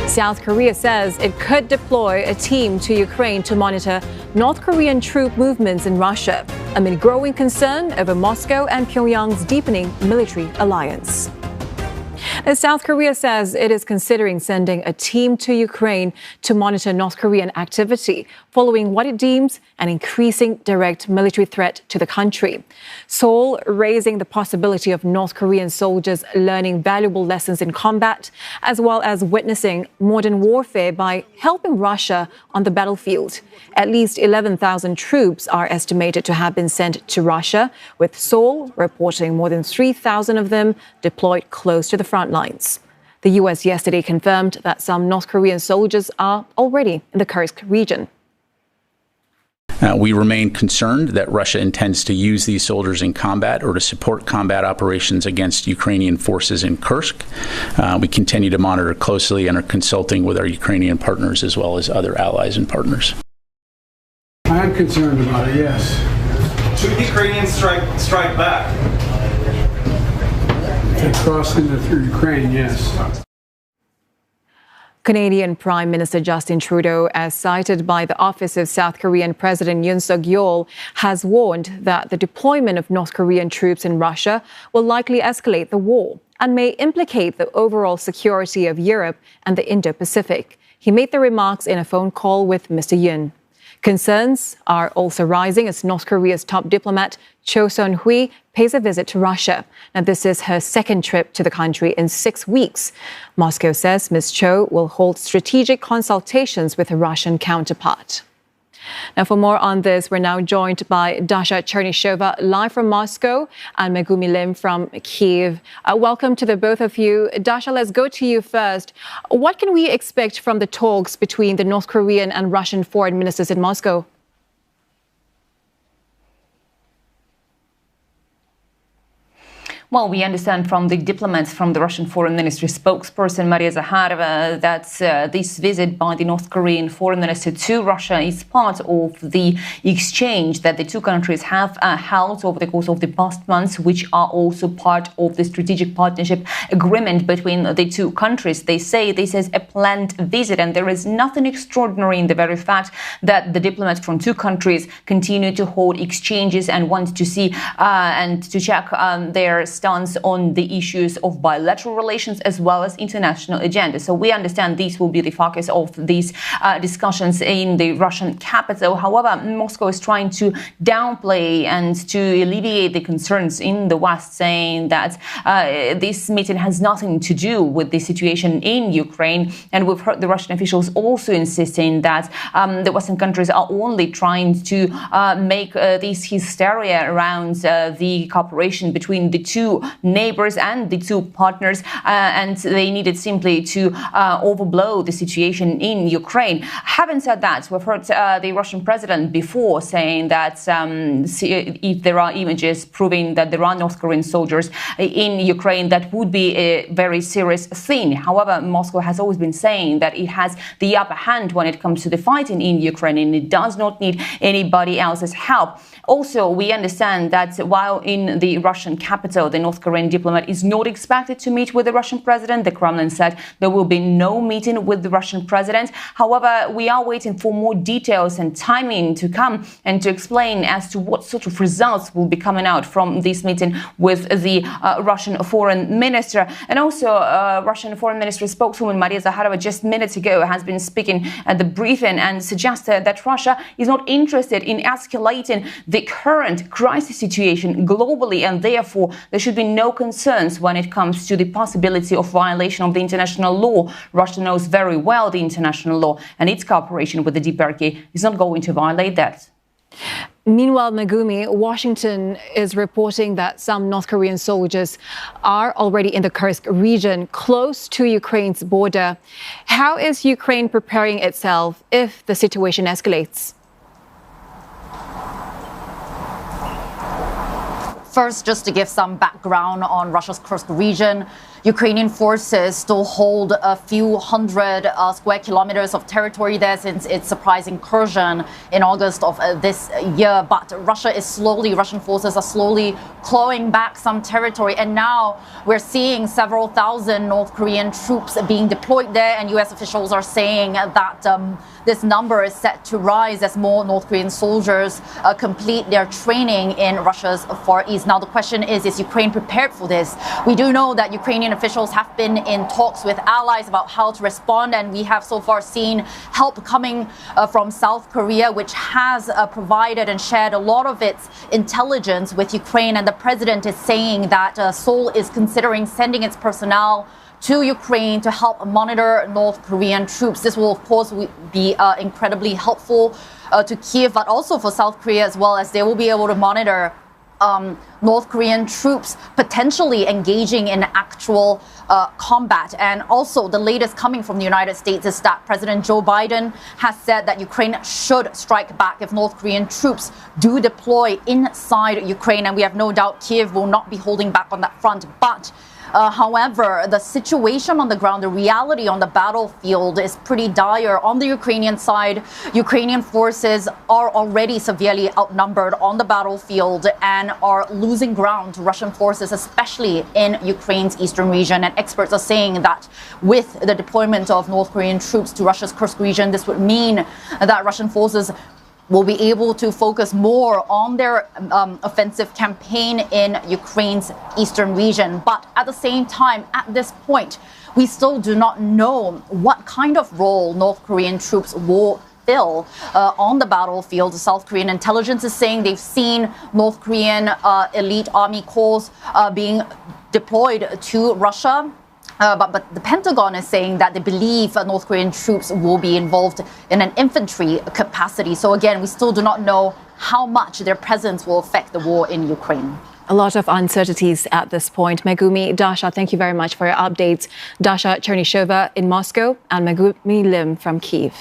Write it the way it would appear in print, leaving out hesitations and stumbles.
South Korea says it could deploy a team to Ukraine to monitor North Korean troop movements in Russia amid growing concern over Moscow and Pyongyang's deepening military alliance. South Korea says it is considering sending a team to Ukraine to monitor North Korean activity following what it deems an increasing direct military threat to the country. Seoul raising the possibility of North Korean soldiers learning valuable lessons in combat, as well as witnessing modern warfare by helping Russia on the battlefield. At least 11,000 troops are estimated to have been sent to Russia, with Seoul reporting more than 3,000 of them deployed close to the front lines. The U.S. yesterday confirmed that some North Korean soldiers are already in the Kursk region. We remain concerned that Russia intends to use these soldiers in combat or to support combat operations against Ukrainian forces in Kursk. We continue to monitor closely and are consulting with our Ukrainian partners as well as other allies and partners. I am concerned about it, yes. Should the Ukrainians strike back? If they cross through Ukraine, yes. Canadian Prime Minister Justin Trudeau, as cited by the office of South Korean President Yoon Suk-yeol, has warned that the deployment of North Korean troops in Russia will likely escalate the war and may implicate the overall security of Europe and the Indo-Pacific. He made the remarks in a phone call with Mr. Yoon. Concerns are also rising as North Korea's top diplomat, Son-hui, pays a visit to Russia. Now, this is her second trip to the country in 6 weeks. Moscow says Ms. Cho will hold strategic consultations with her Russian counterpart. Now, for more on this, we're now joined by Dasha Chernyshova, live from Moscow, and Megumi Lim from Kyiv. Welcome to the both of you. Dasha, let's go to you first. What can we expect from the talks between the North Korean and Russian foreign ministers in Moscow? Well, we understand from the diplomats from the Russian Foreign Ministry spokesperson Maria Zakharova that this visit by the North Korean Foreign Minister to Russia is part of the exchange that the two countries have held over the course of the past months, which are also part of the strategic partnership agreement between the two countries. They say this is a planned visit, and there is nothing extraordinary in the very fact that the diplomats from two countries continue to hold exchanges and want to see and to check their stance on the issues of bilateral relations as well as international agenda. So we understand this will be the focus of these discussions in the Russian capital. However, Moscow is trying to downplay and to alleviate the concerns in the West, saying that this meeting has nothing to do with the situation in Ukraine. And we've heard the Russian officials also insisting that the Western countries are only trying to make this hysteria around the cooperation between the two neighbors and the two partners, and they needed simply to overblow the situation in Ukraine. Having said that, we've heard the Russian president before saying that if there are images proving that there are North Korean soldiers in Ukraine, that would be a very serious thing. However, Moscow has always been saying that it has the upper hand when it comes to the fighting in Ukraine, and it does not need anybody else's help. Also, we understand that while in the Russian capital, the North Korean diplomat is not expected to meet with the Russian president. The Kremlin said there will be no meeting with the Russian president. However, we are waiting for more details and timing to come and to explain as to what sort of results will be coming out from this meeting with the Russian foreign minister. And also, Russian foreign ministry spokeswoman Maria Zakharova just minutes ago has been speaking at the briefing and suggested that Russia is not interested in escalating the current crisis situation globally, and therefore there should be no concerns when it comes to the possibility of violation of the international law. Russia knows very well the international law, and its cooperation with the DPRK is not going to violate that. Meanwhile, Megumi, Washington is reporting that some North Korean soldiers are already in the Kursk region, close to Ukraine's border. How is Ukraine preparing itself if the situation escalates? First, just to give some background on Russia's Kursk region, Ukrainian forces still hold a few hundred square kilometers of territory there since its surprise incursion in August of this year. But Russian forces are slowly clawing back some territory. And now we're seeing several thousand North Korean troops being deployed there. And U.S. officials are saying that this number is set to rise as more North Korean soldiers complete their training in Russia's Far East. Now, the question is Ukraine prepared for this? We do know that Ukrainian officials have been in talks with allies about how to respond, and we have so far seen help coming from South Korea, which has provided and shared a lot of its intelligence with Ukraine. And the president is saying that Seoul is considering sending its personnel to Ukraine to help monitor North Korean troops. This will, of course, be incredibly helpful to Kyiv, but also for South Korea as well, as they will be able to monitor North Korean troops potentially engaging in actual combat. And also the latest coming from the United States is that President Joe Biden has said that Ukraine should strike back if North Korean troops do deploy inside Ukraine. And we have no doubt Kyiv will not be holding back on that front. But however, the situation on the ground, the reality on the battlefield is pretty dire. On the Ukrainian side, Ukrainian forces are already severely outnumbered on the battlefield and are losing ground to Russian forces, especially in Ukraine's eastern region. And experts are saying that with the deployment of North Korean troops to Russia's Kursk region, this would mean that Russian forces will be able to focus more on their offensive campaign in Ukraine's eastern region. But at the same time, at this point, we still do not know what kind of role North Korean troops will fill on the battlefield. The South Korean intelligence is saying they've seen North Korean elite army corps being deployed to Russia. But the Pentagon is saying that they believe North Korean troops will be involved in an infantry capacity. So again, we still do not know how much their presence will affect the war in Ukraine. A lot of uncertainties at this point. Megumi, Dasha, thank you very much for your updates. Dasha Chernyshova in Moscow and Megumi Lim from Kyiv.